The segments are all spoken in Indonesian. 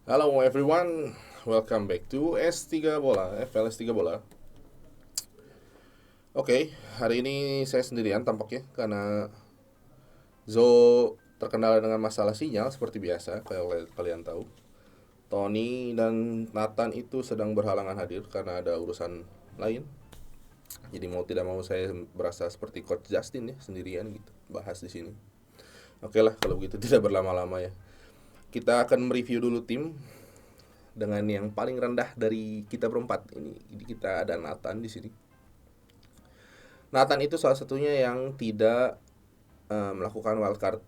Halo everyone, welcome back to S3 Bola, FLS 3 Bola. Oke, hari ini saya sendirian tampaknya karena Zo terkendala dengan masalah sinyal seperti biasa, kayak kalian tahu. Tony dan Nathan itu sedang berhalangan hadir karena ada urusan lain. Jadi mau tidak mau saya berasa seperti Coach Justin ya, sendirian gitu, bahas di sini. Oke lah, kalau begitu tidak berlama-lama ya. Kita akan mereview dulu tim dengan yang paling rendah dari kita berempat ini. Kita ada Nathan di sini. Nathan itu salah satunya yang tidak melakukan wildcard.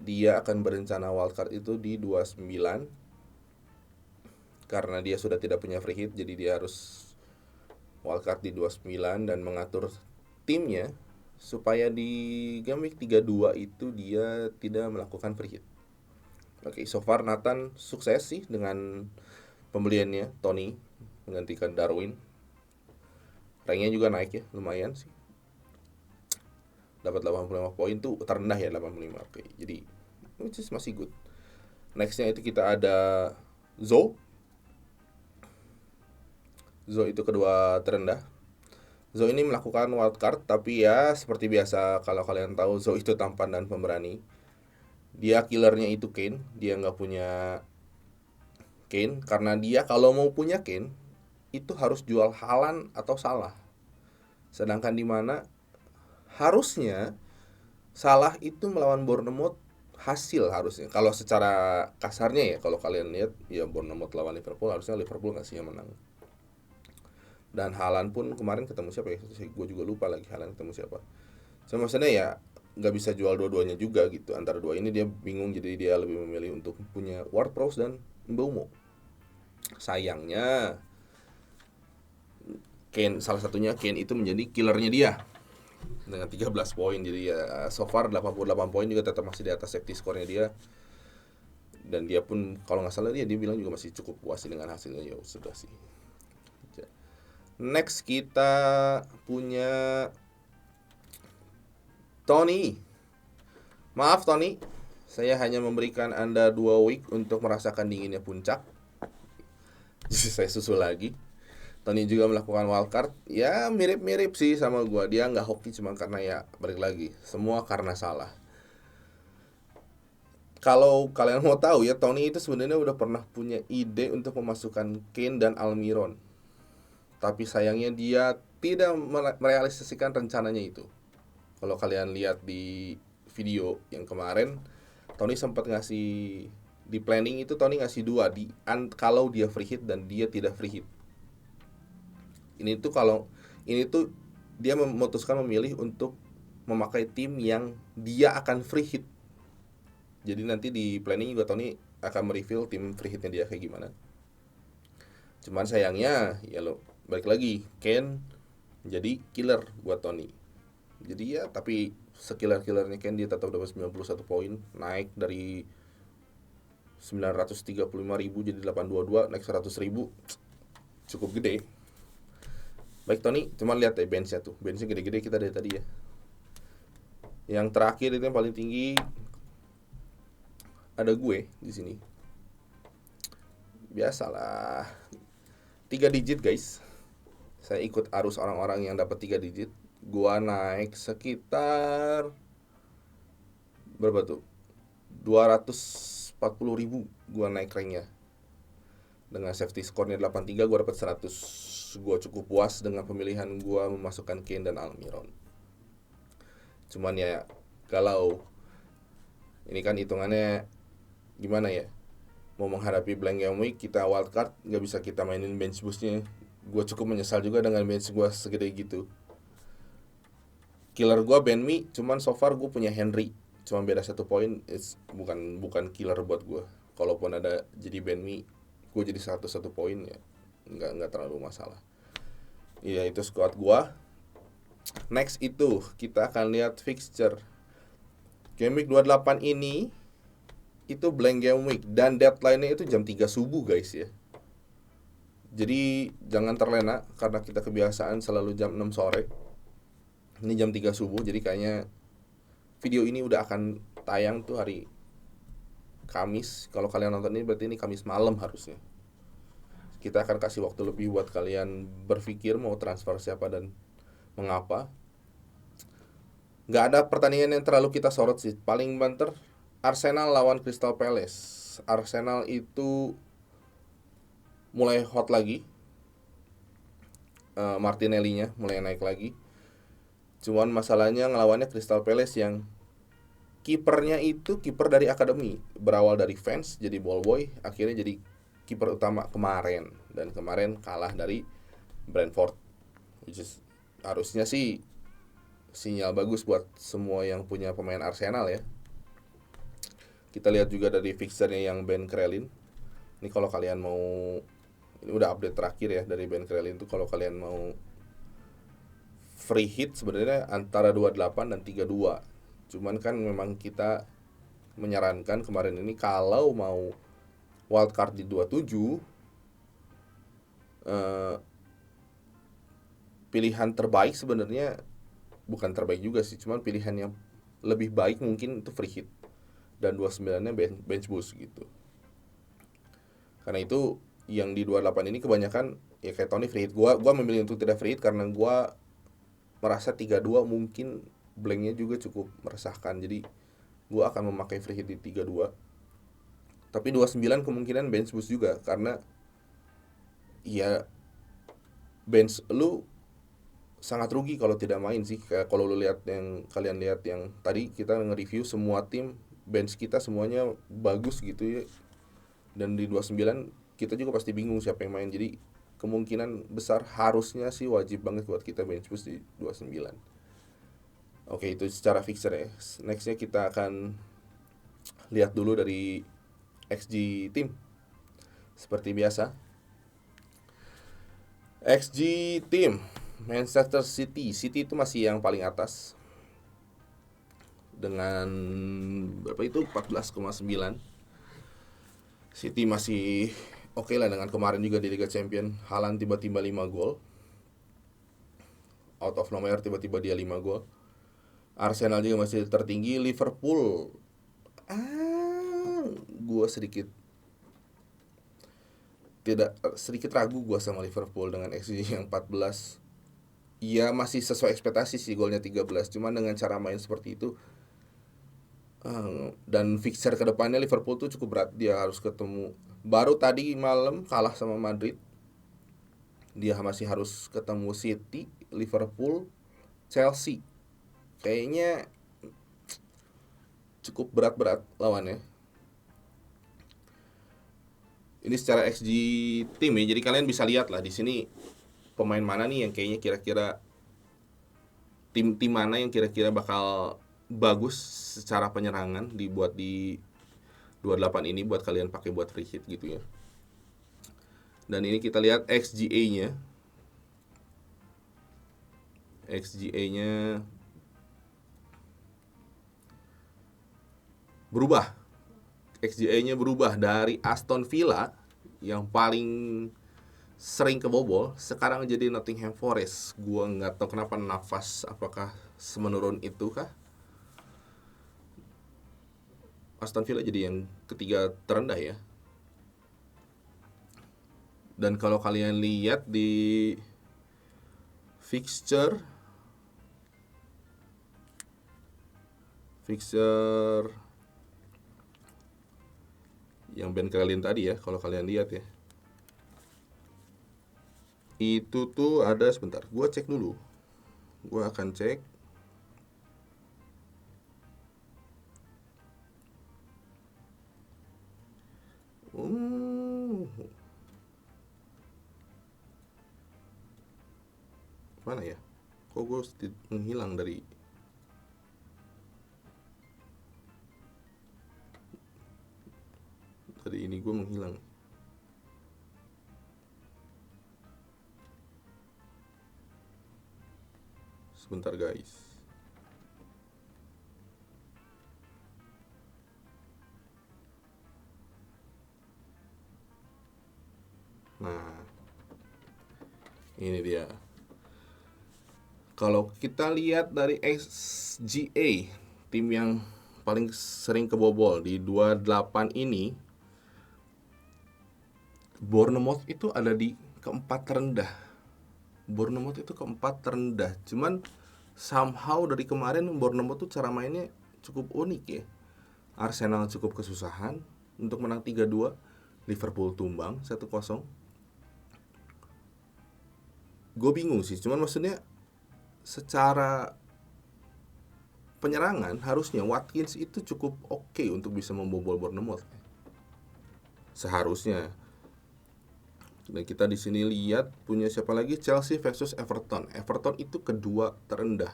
Dia akan berencana wildcard itu di 29 karena dia sudah tidak punya free hit, jadi dia harus wildcard di 29 dan mengatur timnya supaya di game week 32 itu dia tidak melakukan free hit. Oke, so far Nathan sukses sih dengan pembeliannya Tony menggantikan Darwin. Ranknya juga naik ya, lumayan sih. Dapat 85 poin tuh terendah ya 85. Oke, jadi which is masih good. Nextnya itu kita ada Zo. Zo itu kedua terendah. Zo ini melakukan wildcard, tapi ya seperti biasa kalau kalian tahu Zo itu tampan dan pemberani. Dia killernya itu Kane, dia nggak punya Kane karena dia kalau mau punya Kane itu harus jual Halan atau Salah. Sedangkan di mana harusnya Salah itu melawan Bournemouth hasil harusnya. Kalau secara kasarnya ya, kalau kalian lihat ya Bournemouth lawan Liverpool harusnya Liverpool ngasih yang menang. Dan Halan pun kemarin ketemu siapa ya? Gue juga lupa lagi Halan ketemu siapa. Sama maksudnya ya nggak bisa jual dua-duanya juga gitu. Antara dua ini dia bingung, jadi dia lebih memilih untuk punya Ward-Prowse dan Mbeumo. Sayangnya Kane, salah satunya Kane itu menjadi killernya dia dengan 13 poin. Jadi ya so far 88 poin juga tetap masih di atas safety score-nya dia. Dan dia pun kalau nggak salah dia bilang juga masih cukup puas dengan hasilnya, ya sudah sih. Next kita punya Tony. Maaf Tony, saya hanya memberikan Anda 2 week untuk merasakan dinginnya puncak. Jadi saya susul lagi. Tony juga melakukan wildcard. Ya mirip-mirip sih sama gua. Dia nggak hoki cuma karena ya balik lagi. Semua karena salah. Kalau kalian mau tahu ya, Tony itu sebenarnya udah pernah punya ide untuk memasukkan Kane dan Almiron. Tapi sayangnya dia tidak merealisasikan rencananya itu. Kalau kalian lihat di video yang kemarin, Tony sempat ngasih di planning itu Tony ngasih dua kalau dia free hit dan dia tidak free hit. Ini tuh dia memutuskan memilih untuk memakai tim yang dia akan free hit. Jadi nanti di planning juga Tony akan mereveal tim free hitnya dia kayak gimana. Cuman sayangnya ya lo balik lagi Ken jadi killer buat Tony. Jadi ya tapi sekiller-killernya Ken dia tetap dapat 91 poin, naik dari 935.000 jadi 822, naik 100.000, cukup gede. Baik Tony, cuman lihat deh benchnya tuh, benchnya gede-gede kita dari tadi ya. Yang terakhir itu yang paling tinggi ada gue di sini. Biasalah, 3 digit guys. Saya ikut arus orang-orang yang dapat 3 digit. Gua naik sekitar berapa tuh? 240.000 gua naik ranknya. Dengan safety score-nya 83 gua dapat 100. Gua cukup puas dengan pemilihan gua memasukkan Kane dan Almiron. Cuman ya kalau ini kan hitungannya gimana ya? Mau menghadapi blank game week kita wildcard nggak bisa kita mainin bench boostnya. Gue cukup menyesal juga dengan bench gue segede gitu. Killer gue Ben Mi, cuman so far gue punya Henry, cuma beda 1 poin. Bukan killer buat gue. Kalaupun ada jadi Ben Mi, gue jadi 101 poin ya nggak terlalu masalah. Iya itu squad gue. Next itu kita akan lihat fixture game week 28 ini. Itu blank game week dan deadline-nya itu jam 3 subuh guys ya. Jadi jangan terlena karena kita kebiasaan selalu jam 6 sore. Ini jam 3 subuh, jadi kayaknya video ini udah akan tayang tuh hari Kamis. Kalau kalian nonton ini berarti ini Kamis malam harusnya. Kita akan kasih waktu lebih buat kalian berpikir mau transfer siapa dan mengapa. Nggak ada pertandingan yang terlalu kita sorot sih. Paling banter Arsenal lawan Crystal Palace. Arsenal itu mulai hot lagi. Martinelli-nya mulai naik lagi. Cuman masalahnya ngelawannya Crystal Palace yang kipernya itu kiper dari akademi, berawal dari fans jadi ball boy, akhirnya jadi kiper utama kemarin, dan kemarin kalah dari Brentford, which is harusnya sih sinyal bagus buat semua yang punya pemain Arsenal ya. Kita lihat juga dari fixernya yang Ben Crellin. Ini kalau kalian mau, ini udah update terakhir ya dari Ben Crellin tuh, kalau kalian mau free hit sebenarnya antara 28 dan 32. Cuman kan memang kita menyarankan kemarin ini kalau mau wildcard di 27, pilihan terbaik sebenarnya bukan terbaik juga sih, cuman pilihan yang lebih baik mungkin itu free hit, dan 29-nya bench boost gitu. Karena itu yang di 28 ini kebanyakan ya kayak Tony free hit. Gua memilih untuk tidak free hit karena gua merasa 32 mungkin blanknya juga cukup meresahkan. Jadi gua akan memakai free hit di 32. Tapi 29 kemungkinan bench boost juga karena ya bench lu sangat rugi kalau tidak main sih. Kayak kalau lu lihat yang kalian lihat yang tadi kita nge-review semua tim bench kita semuanya bagus gitu ya. Dan di 29 kita juga pasti bingung siapa yang main. Jadi kemungkinan besar harusnya sih wajib banget buat kita bench boost di 29. Oke, itu secara fixer ya. Nextnya kita akan lihat dulu dari XG tim. Seperti biasa, XG tim Manchester City. City itu masih yang paling atas dengan berapa itu 14,9. City masih oke lah dengan kemarin juga di Liga Champion. Haaland tiba-tiba 5 gol. Out of nowhere tiba-tiba dia 5 gol. Arsenal juga masih tertinggi. Liverpool gue sedikit ragu gue sama Liverpool dengan XG yang 14. Iya masih sesuai ekspektasi sih, golnya 13. Cuman dengan cara main seperti itu dan fixture kedepannya Liverpool tuh cukup berat. Dia harus ketemu, baru tadi malam kalah sama Madrid, dia masih harus ketemu City, Liverpool, Chelsea. Kayaknya cukup berat-berat lawannya. Ini secara XG tim ya, jadi kalian bisa lihat lah di sini pemain mana nih yang kayaknya kira-kira tim mana yang kira-kira bakal bagus secara penyerangan dibuat di 28 ini buat kalian pakai buat free hit gitu ya. Dan ini kita lihat XGA-nya. XGA-nya berubah. XGA-nya berubah dari Aston Villa yang paling sering kebobol sekarang jadi Nottingham Forest. Gua nggak tahu kenapa nafas apakah semenurun itu kah. Aston Villa jadi yang ketiga terendah ya. Dan kalau kalian lihat di fixture yang Ben Crellin tadi ya, kalau kalian lihat ya, itu tuh ada, sebentar, gue cek dulu. Gue akan cek. Mana ya? Kok gue menghilang dari ini, gue menghilang. Sebentar guys. Nah, ini dia. Kalau kita lihat dari XGA tim yang paling sering kebobol di 28 ini. Bournemouth itu ada di keempat terendah. Cuman somehow dari kemarin Bournemouth tuh cara mainnya cukup unik ya. Arsenal cukup kesusahan untuk menang 3-2, Liverpool tumbang 1-0. Gue bingung sih, cuman maksudnya secara penyerangan harusnya Watkins itu cukup oke untuk bisa membobol Bournemouth. Seharusnya. Dan kita di sini lihat punya siapa lagi? Chelsea versus Everton. Everton itu kedua terendah.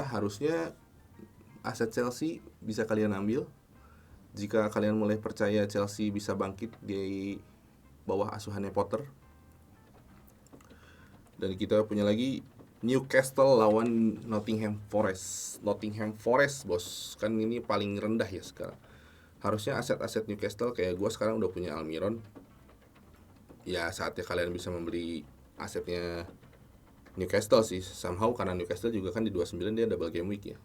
Harusnya aset Chelsea bisa kalian ambil. Jika kalian mulai percaya Chelsea bisa bangkit di bawah asuhannya Potter. Dan kita punya lagi Newcastle lawan Nottingham Forest. Nottingham Forest, bos. Kan ini paling rendah ya sekarang. Harusnya aset-aset Newcastle kayak gue sekarang udah punya Almiron. Ya saatnya kalian bisa membeli asetnya Newcastle sih. Somehow karena Newcastle juga kan di 29 dia double game week ya.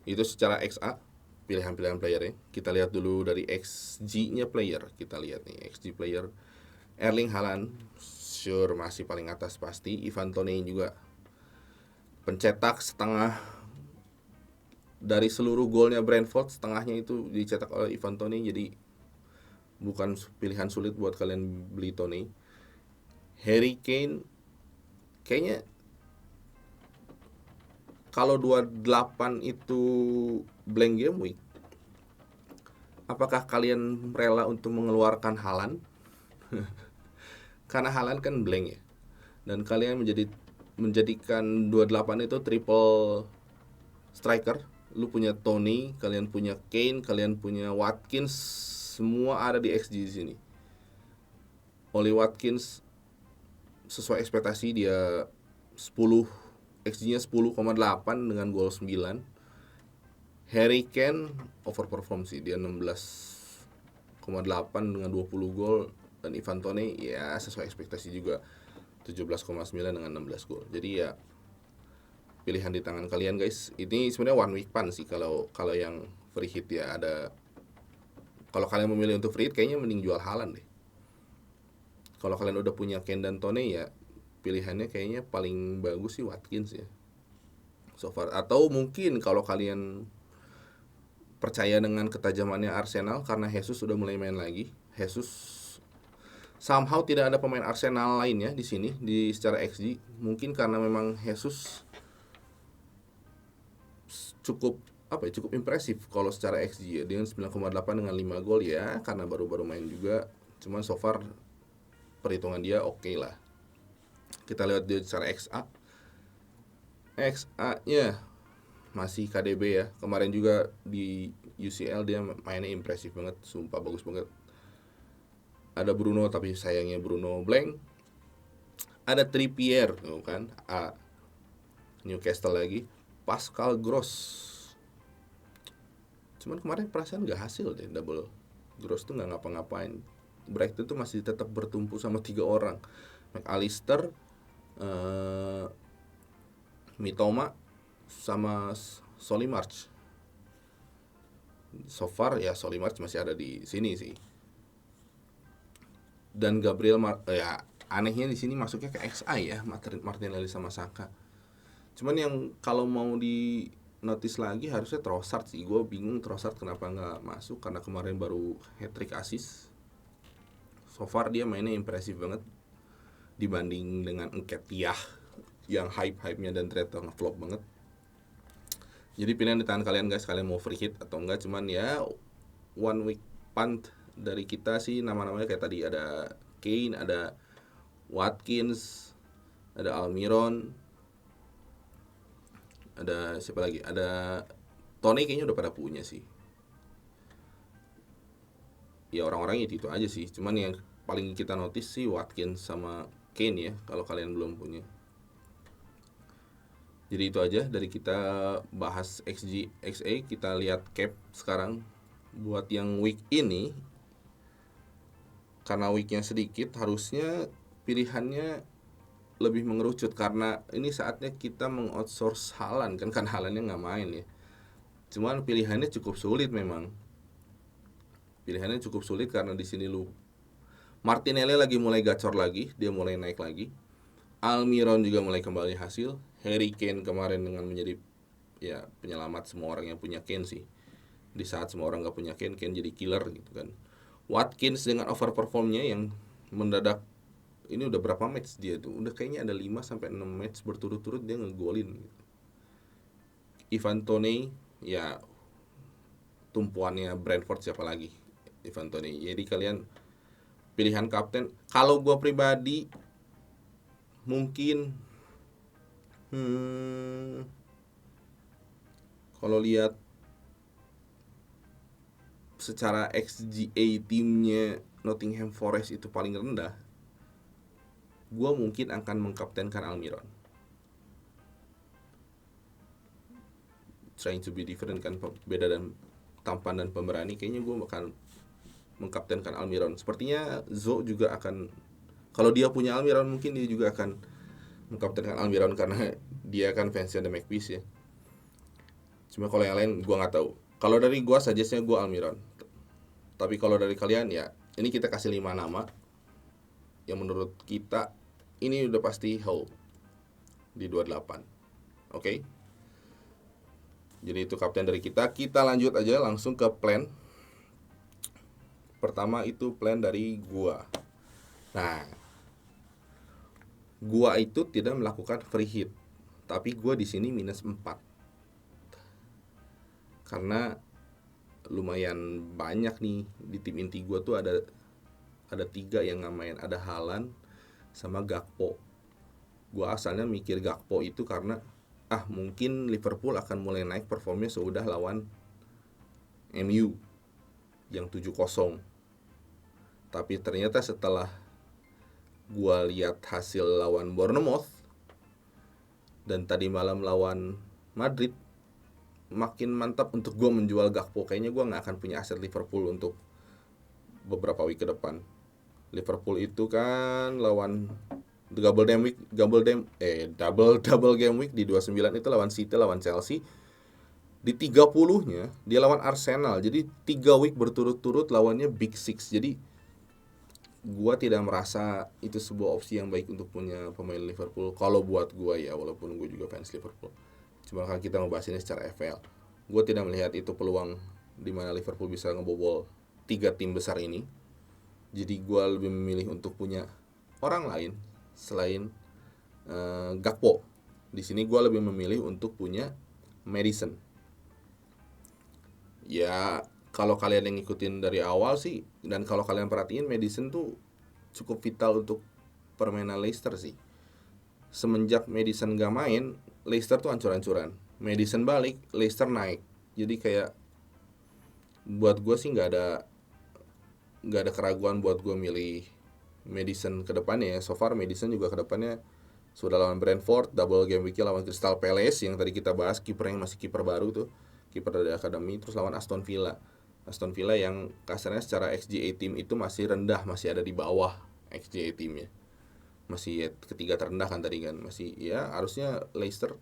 Itu secara XA, pilihan-pilihan playernya. Kita lihat dulu dari XG-nya player. Kita lihat nih XG player. Erling Haaland sure masih paling atas pasti. Ivan Toney juga pencetak setengah dari seluruh golnya Brentford, setengahnya itu dicetak oleh Ivan Toney. Jadi bukan pilihan sulit buat kalian beli Toney. Harry Kane kayaknya kalau 28 itu blank game week, apakah kalian rela untuk mengeluarkan Haaland? Karena Haaland kan blank ya. Dan kalian menjadikan 28 itu triple striker. Lu punya Tony, kalian punya Kane, kalian punya Watkins, semua ada di XG di sini. Oli Watkins sesuai ekspektasi dia 10 XG-nya 10,8 dengan gol 9. Harry Kane overperform sih, dia 16,8 dengan 20 gol, dan Ivan Toney ya sesuai ekspektasi juga 17,9 dengan 16 gol. Jadi ya pilihan di tangan kalian guys. Ini sebenarnya one week pan sih kalau yang free hit ya ada. Kalau kalian memilih untuk free hit kayaknya mending jual Haaland deh. Kalau kalian udah punya Kane dan Toney ya pilihannya kayaknya paling bagus sih Watkins ya. So far, atau mungkin kalau kalian percaya dengan ketajamannya Arsenal karena Jesus sudah mulai main lagi. Jesus somehow tidak ada pemain Arsenal lainnya di sini di secara XG. Mungkin karena memang Jesus cukup impresif kalau secara XG ya, dengan 9,8 dengan 5 gol ya, karena baru-baru main juga. Cuman so far perhitungan dia oke lah. Kita lihat dia secara XA-nya masih KDB ya. Kemarin juga di UCL dia mainnya impresif banget, sumpah bagus banget. Ada Bruno tapi sayangnya Bruno blank. Ada Trippier kan, Newcastle lagi. Pascal Gross. Cuman kemarin perasaan gak hasil deh double. Gross tuh gak ngapa-ngapain. Brighton tuh masih tetap bertumpu sama 3 orang. McAllister, Mitoma, sama Solly March. So far ya Solly March masih ada di sini sih. Dan Gabriel ya anehnya di sini masuknya ke XI ya, Martinelli sama Saka. Cuman yang kalau mau di notice lagi harusnya Trossard sih. Gue bingung Trossard kenapa nggak masuk, karena kemarin baru hat-trick assist. So far dia mainnya impresif banget dibanding dengan Nketiah yang hype-nya dan ternyata ngeflop banget. Jadi pilihan di tangan kalian guys, kalian mau free hit atau enggak. Cuman ya one week punt dari kita sih, nama-namanya kayak tadi ada Kane, ada Watkins, ada Almiron, ada siapa lagi? Ada Tony, kayaknya udah pada punya sih. Ya orang-orangnya itu aja sih. Cuman yang paling kita notice sih Watkins sama Kane ya, kalau kalian belum punya. Jadi itu aja dari kita bahas XG, XA. Kita lihat cap sekarang buat yang week ini. Karena weeknya sedikit, harusnya pilihannya lebih mengerucut karena ini saatnya kita mengoutsource Haaland kan Haalandnya nggak main ya. Cuman pilihannya cukup sulit memang. Pilihannya cukup sulit karena di sini lu Martinelli lagi mulai gacor lagi, dia mulai naik lagi. Almiron juga mulai kembali hasil. Harry Kane kemarin dengan menjadi ya penyelamat semua orang yang punya Kane sih. Di saat semua orang nggak punya Kane, Kane jadi killer gitu kan. Watkins dengan overperformnya yang mendadak ini udah berapa match dia tuh? Udah kayaknya ada 5 sampai 6 match berturut-turut dia ngegolin gitu. Ivan Toney ya tumpuannya Brentford siapa lagi? Ivan Toney. Jadi kalian pilihan kapten kalau gue pribadi mungkin kalau lihat secara XGA timnya Nottingham Forest itu paling rendah, gue mungkin akan mengkaptenkan Almiron. Trying to be different kan, beda dan tampan dan pemberani, kayaknya gue akan mengkaptenkan Almiron. Sepertinya Zo juga akan, kalau dia punya Almiron mungkin dia juga akan mengkaptenkan Almiron karena dia kan fansnya The Magpies ya. Cuma kalau yang lain gue nggak tahu. Kalau dari gue suggestnya gue Almiron. Tapi kalau dari kalian ya, ini kita kasih 5 nama yang menurut kita ini udah pasti hold di 28. Oke? Jadi itu kapten dari kita. Kita lanjut aja langsung ke plan. Pertama itu plan dari gua. Nah, gua itu tidak melakukan free hit, tapi gua di sini minus 4. Karena lumayan banyak nih di tim inti gua tuh ada 3 yang nggak main, ada Haaland sama Gakpo. Gua asalnya mikir Gakpo itu karena mungkin Liverpool akan mulai naik performnya sudah lawan MU yang 7-0. Tapi ternyata setelah gua lihat hasil lawan Bournemouth dan tadi malam lawan Madrid, makin mantap untuk gua menjual Gakpo. Kayaknya gua nggak akan punya aset Liverpool untuk beberapa week ke depan. Liverpool itu kan lawan double game week di 29 itu lawan City, lawan Chelsea. Di 30-nya dia lawan Arsenal. Jadi 3 week berturut-turut lawannya Big Six. Jadi gua tidak merasa itu sebuah opsi yang baik untuk punya pemain Liverpool. Kalau buat gua ya, walaupun gua juga fans Liverpool. Cuma kan kita membahas ini secara FPL. Gua tidak melihat itu peluang di mana Liverpool bisa ngebobol 3 tim besar ini. Jadi gua lebih memilih untuk punya orang lain selain Gakpo. Di sini gua lebih memilih untuk punya Maddison. Ya, kalau kalian yang ngikutin dari awal sih, dan kalau kalian perhatiin, Maddison tuh cukup vital untuk permainan Leicester sih. Semenjak Maddison gak main, Leicester tuh ancur-ancuran. Maddison balik, Leicester naik. Jadi kayak buat gue sih nggak ada keraguan buat gue milih Maddison ke depannya ya. So far Maddison juga ke depannya sudah lawan Brentford, double game week lawan Crystal Palace yang tadi kita bahas, kipernya masih kiper baru tuh, kiper dari akademi, terus lawan Aston Villa yang kasarnya secara XGA tim itu masih rendah, masih ada di bawah XGA timnya, masih ya, ketiga terendah kan tadi kan, masih ya harusnya Leicester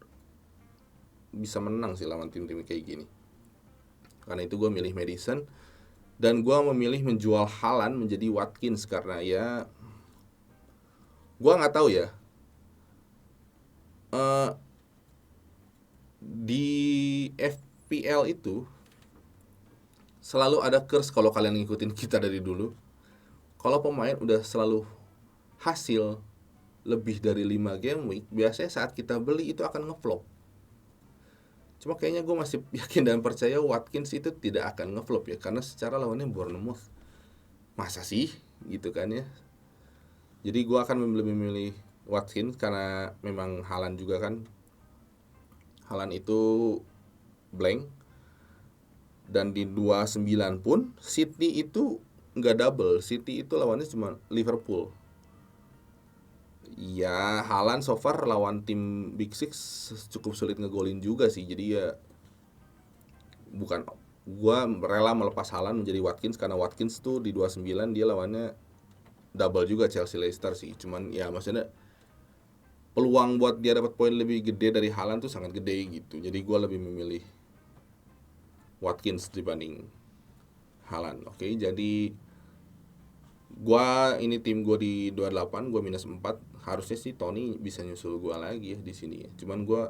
bisa menang sih lawan tim-tim kayak gini. Karena itu gue milih Maddison dan gue memilih menjual Haaland menjadi Watkins karena ya gue nggak tahu ya, di FPL itu selalu ada curse kalau kalian ngikutin kita dari dulu. Kalau pemain udah selalu hasil lebih dari 5 game week, biasanya saat kita beli itu akan ngeflop. Cuma kayaknya gue masih yakin dan percaya Watkins itu tidak akan ngeflop ya, karena secara lawannya Bournemouth. Masa sih gitu kan ya. Jadi gue akan lebih memilih Watkins karena memang Haaland juga kan. Haaland itu blank. Dan di 29 pun City itu nggak double. City itu lawannya cuma Liverpool. Ya Haaland so far lawan tim Big Six cukup sulit ngegolin juga sih. Jadi ya bukan, gua rela melepas Haaland menjadi Watkins karena Watkins tuh di 29 dia lawannya double juga Chelsea Leicester sih. Cuman ya maksudnya peluang buat dia dapat poin lebih gede dari Haaland tuh sangat gede gitu. Jadi gue lebih memilih Watkins dibanding Haaland. Oke, jadi ini tim gue di 28, gue -4. Harusnya sih Tony bisa nyusul gue lagi ya di sini ya. Cuman gue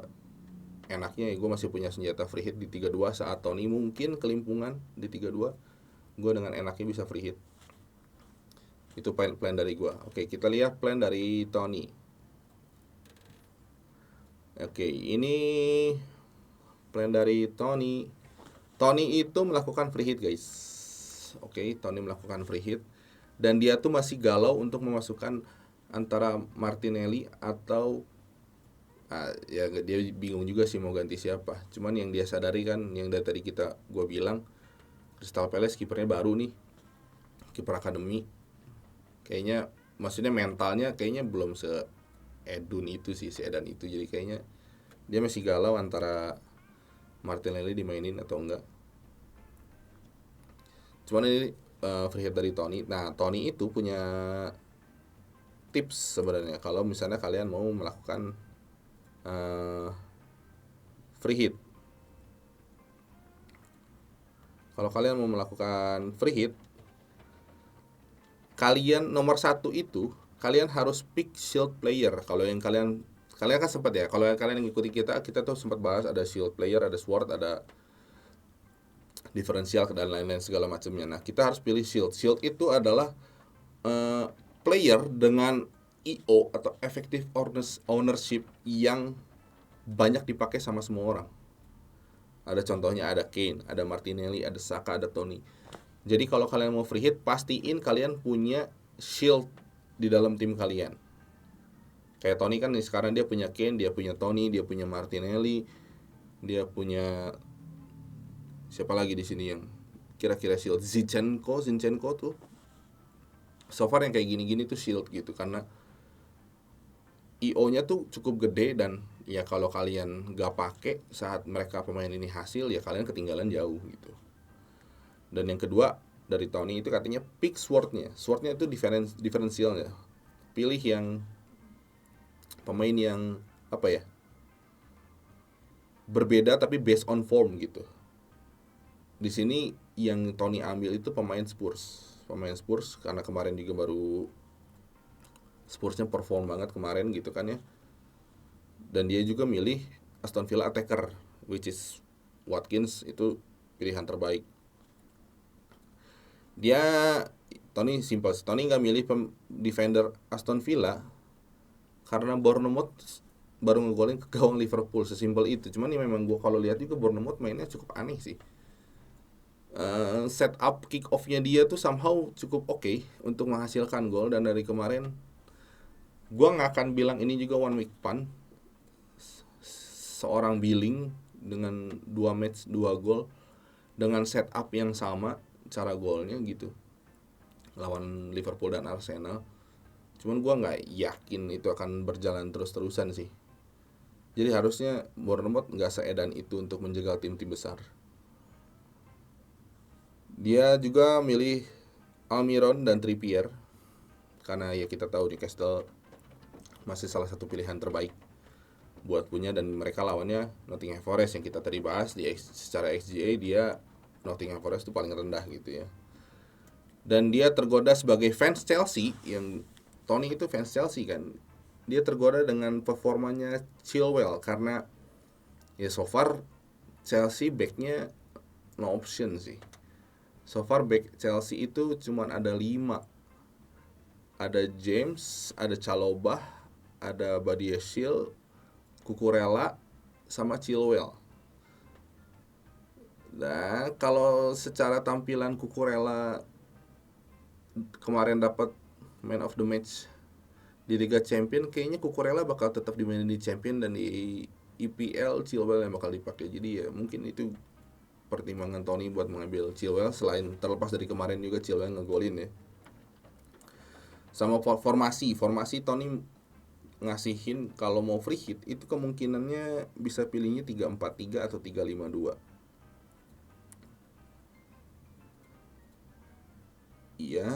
enaknya ya gue masih punya senjata free hit di 32 saat Tony mungkin kelimpungan di 32. Gue dengan enaknya bisa free hit. Itu plan dari gue. Oke, kita lihat plan dari Tony. Oke, ini plan dari Tony. Tony itu melakukan free hit, guys. Oke, Tony melakukan free hit dan dia tuh masih galau untuk memasukkan antara Martinelli atau ya dia bingung juga sih mau ganti siapa. Cuman yang dia sadari kan, yang dari tadi gue bilang, Crystal Palace kipernya baru nih, kiper akademi. Kayaknya maksudnya mentalnya kayaknya belum se-edan itu. Jadi kayaknya dia masih galau antara Martinelli dimainin atau enggak. Cuman ini free hit dari Tony. Nah, Tony itu punya tips sebenarnya kalau misalnya kalian mau melakukan free hit. Kalau kalian mau melakukan free hit, kalian nomor 1 itu kalian harus pick shield player. Kalau yang kalian kan sempat ya, kalau kalian yang ngikuti kita tuh sempat bahas ada shield player, ada sword, ada diferensial dan lain-lain segala macamnya. Nah, kita harus pilih shield. Shield itu adalah player dengan EO atau effective ownership yang banyak dipakai sama semua orang. Ada contohnya, ada Kane, ada Martinelli, ada Saka, ada Tony. Jadi kalau kalian mau free hit, pastiin kalian punya shield di dalam tim kalian. Kayak Tony kan nih, sekarang dia punya Kane, dia punya Tony, dia punya Martinelli, dia punya siapa lagi di sini yang kira-kira shield? Zinchenko tuh. So far yang kayak gini-gini tuh shield gitu, karena IO-nya tuh cukup gede dan ya kalau kalian gak pakai saat mereka pemain ini hasil, ya kalian ketinggalan jauh gitu. Dan yang kedua dari Tony itu katanya pick swordnya. Swordnya itu diferensialnya. Pilih yang pemain yang apa ya, berbeda tapi based on form gitu. Di sini yang Tony ambil itu pemain Spurs karena kemarin juga baru Spursnya perform banget kemarin gitu kan ya. Dan dia juga milih Aston Villa attacker, which is Watkins, itu pilihan terbaik. Tony nggak milih defender Aston Villa karena Bournemouth baru ngegolin ke gawang Liverpool, sesimpel itu. Cuman ya memang gue kalau lihat juga Bournemouth mainnya cukup aneh sih. Setup kick off-nya dia tuh somehow cukup oke untuk menghasilkan gol. Dan dari kemarin gue nggak akan bilang ini juga one week punt. Seorang Billing dengan 2 match 2 gol dengan setup yang sama cara golnya gitu lawan Liverpool dan Arsenal. Cuman gue nggak yakin itu akan berjalan terus-terusan sih. Jadi harusnya Bournemouth nggak seedan itu untuk menjegal tim-tim besar. Dia juga milih Almiron dan Trippier karena ya kita tahu Newcastle masih salah satu pilihan terbaik buat punya, dan mereka lawannya Nottingham Forest yang kita tadi bahas secara XGA dia Nottingham Forest itu paling rendah gitu ya. Dan dia tergoda sebagai fans Chelsea, yang Tony itu fans Chelsea kan. Dia tergoda dengan performanya Chilwell karena ya so far Chelsea backnya no option sih. So far back Chelsea itu cuman ada 5. Ada James, ada Chalobah, ada Badiashile, Cucurella, sama Chilwell. Nah, kalau secara tampilan Cucurella kemarin dapat man of the match di Liga Champion, kayaknya Cucurella bakal tetap dimainin di Champion, dan di EPL Chilwell yang bakal dipakai. Jadi ya mungkin itu pertimbangan Tony buat mengambil Chilwell, selain terlepas dari kemarin juga Chilwell ngegolin ya. Sama formasi Tony ngasihin kalau mau free hit itu kemungkinannya bisa pilihnya 3-4-3 atau 3-5-2. Iya,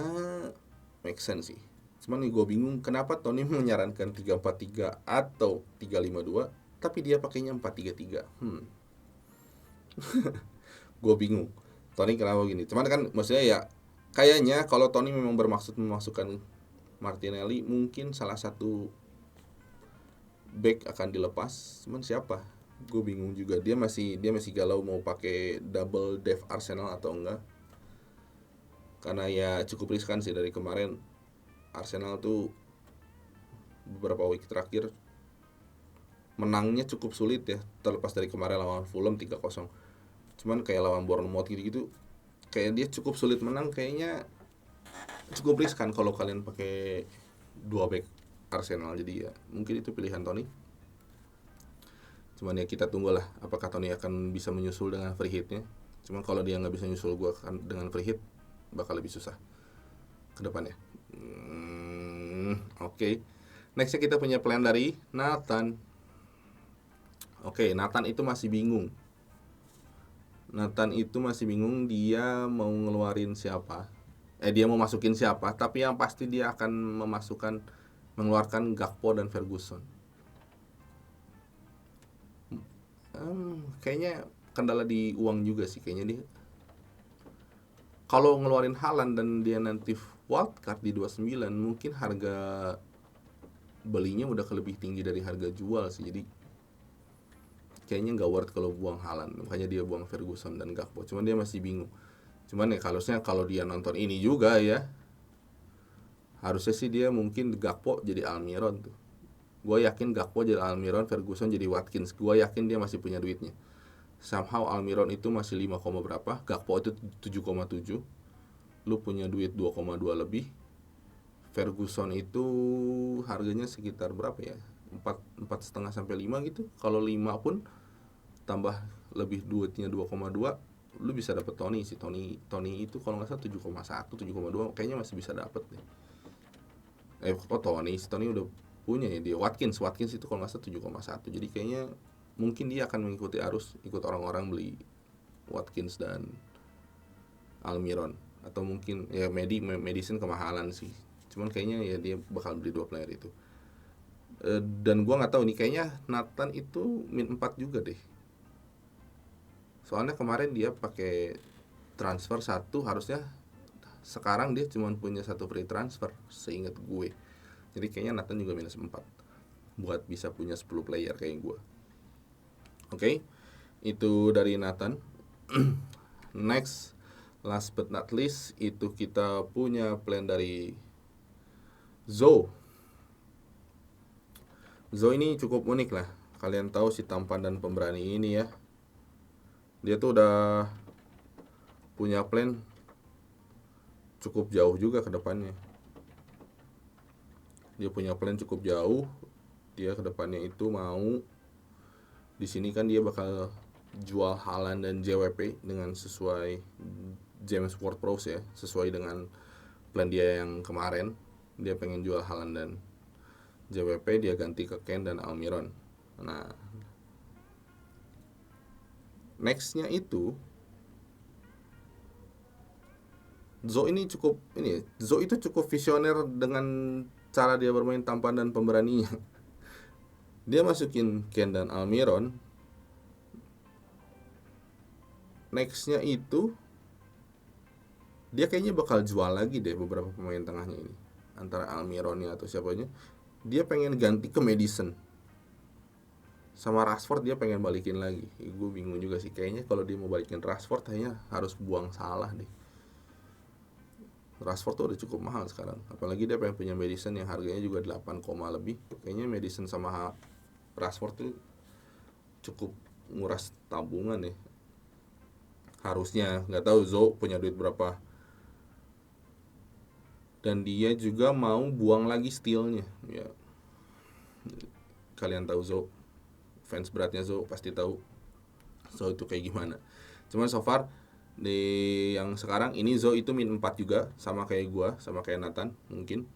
make sense sih. Cuman nih gue bingung kenapa Tony menyarankan 3-4-3 atau 3-5-2 tapi dia pakainya 4-3-3. Gue bingung Tony kenapa gini. Cuman kan maksudnya ya kayaknya kalau Tony memang bermaksud memasukkan Martinelli, mungkin salah satu back akan dilepas. Cuman siapa? Gue bingung juga. Dia masih galau mau pakai double depth Arsenal atau enggak. Karena ya cukup riskan sih dari kemarin Arsenal tuh beberapa week terakhir menangnya cukup sulit ya, terlepas dari kemarin lawan Fulham 3-0. Cuman kayak lawan Bournemouth gitu-gitu kayak dia cukup sulit menang, kayaknya cukup riskan kalau kalian pakai dua back Arsenal. Jadi ya mungkin itu pilihan Tony. Cuman ya kita tunggulah apakah Tony akan bisa menyusul dengan free hitnya. Cuman kalau dia nggak bisa nyusul gue dengan free hit bakal lebih susah ke depannya. Oke. Nextnya kita punya plan dari Nathan. Oke, Nathan itu masih bingung. Dia mau ngeluarin siapa. Dia mau masukin siapa, tapi yang pasti dia akan mengeluarkan Gakpo dan Ferguson. Kayaknya kendala di uang juga sih kayaknya dia. Kalau ngeluarin Haaland dan dia nanti wildcard di 29, mungkin harga belinya udah lebih tinggi dari harga jual sih. Jadi kayaknya nggak worth kalau buang Haaland, makanya dia buang Ferguson dan Gakpo. Cuman dia masih bingung. Cuman ya kalau dia nonton ini juga ya, harusnya sih dia mungkin Gakpo jadi Almiron tuh. Gue yakin Gakpo jadi Almiron, Ferguson jadi Watkins. Gue yakin dia masih punya duitnya. Somehow Almiron itu masih 5, berapa, Gakpo itu 7,7. Lu punya duit 2,2 lebih. Ferguson itu harganya sekitar berapa ya? 4,5 sampai 5 gitu. Kalau 5 pun tambah lebih duitnya 2,2, lu bisa dapet Tony sih. Tony itu kalau nggak salah 7,1, 7,2 kayaknya masih bisa dapet deh. Tony udah punya ya dia. Watkins itu kalau nggak salah 7,1. Jadi kayaknya mungkin dia akan mengikuti arus, ikut orang-orang beli Watkins dan Almiron. Atau mungkin ya Madison kemahalan sih. Cuman kayaknya ya dia bakal beli dua player itu. Dan gua nggak tahu nih, kayaknya Nathan itu min 4 juga deh. Soalnya kemarin dia pakai transfer 1, harusnya sekarang dia cuma punya 1 free transfer seingat gue. Jadi kayaknya Nathan juga minus 4 buat bisa punya 10 player kayak gue. Oke, itu dari Nathan. Next, last but not least, itu kita punya plan dari Zo ini cukup unik lah. Kalian tahu si tampan dan pemberani ini ya. Dia tuh udah punya plan cukup jauh juga ke depannya. Dia punya plan cukup jauh. Dia ke depannya itu mau, di sini kan dia bakal jual Haaland dan JWP dengan sesuai James Ward-Prowse ya, sesuai dengan plan dia yang kemarin. Dia pengen jual Haaland dan JWP, dia ganti ke Kane dan Almiron. Nah, nextnya itu Zo itu cukup visioner dengan cara dia bermain tampan dan pemberaninya. Dia masukin Kane dan Almiron. Nextnya itu dia kayaknya bakal jual lagi deh beberapa pemain tengahnya ini, antara Almironnya atau siapanya. Dia pengen ganti ke Madison. Sama Rashford dia pengen balikin lagi. Gue bingung juga sih, kayaknya kalau dia mau balikin Rashford kayaknya harus buang Salah deh. Rashford tuh udah cukup mahal sekarang, apalagi dia pengen punya Madison yang harganya juga 8, lebih. Kayaknya Madison sama Rashford tuh cukup nguras tabungan ya. Harusnya, nggak tahu Zo punya duit berapa. Dan dia juga mau buang lagi Steelnya ya. Kalian tahu Zo, fans beratnya Zo pasti tahu Zo itu kayak gimana. Cuman so far di yang sekarang ini Zo itu min 4 juga, sama kayak gua, sama kayak Nathan mungkin.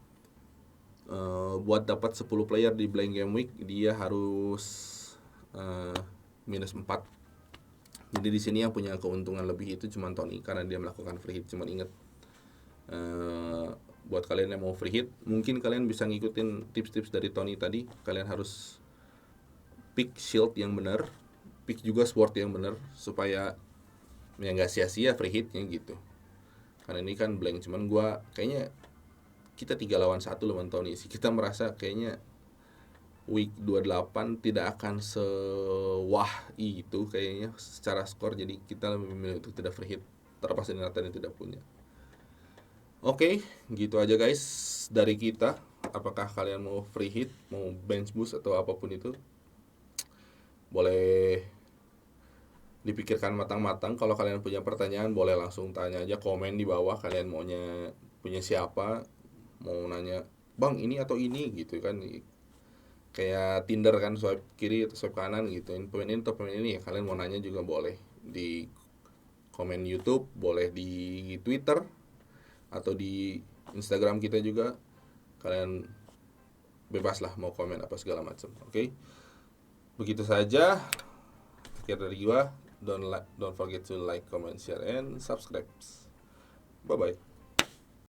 Buat dapat 10 player di blank game week dia harus minus 4. Jadi di sini yang punya keuntungan lebih itu cuma Tony karena dia melakukan free hit. Cuman ingat buat kalian yang mau free hit, mungkin kalian bisa ngikutin tips-tips dari Tony tadi. Kalian harus pick shield yang benar, pick juga sport yang benar, supaya ya nggak sia-sia free hitnya gitu. Karena ini kan blank, cuman gua kayaknya kita 3 lawan 1 lawan Tony sih. Kita merasa kayaknya week 28 tidak akan sewah itu kayaknya secara skor, jadi kita lebih memilih untuk tidak free hit terlepas dari Nathan yang tidak punya. Oke, gitu aja guys dari kita. Apakah kalian mau free hit, mau bench boost atau apapun itu, boleh dipikirkan matang-matang. Kalau kalian punya pertanyaan boleh langsung tanya aja, komen di bawah kalian maunya punya siapa, mau nanya bang ini atau ini gitu kan, kayak Tinder kan, swipe kiri atau swipe kanan gitu, pemain ini atau pemain ini ya. Kalian mau nanya juga boleh di komen YouTube, boleh di Twitter atau di Instagram kita juga. Kalian bebas lah mau komen apa segala macam. Oke, begitu saja. Akhir dari gua, don't forget to like, comment, share, and subscribe. Bye bye.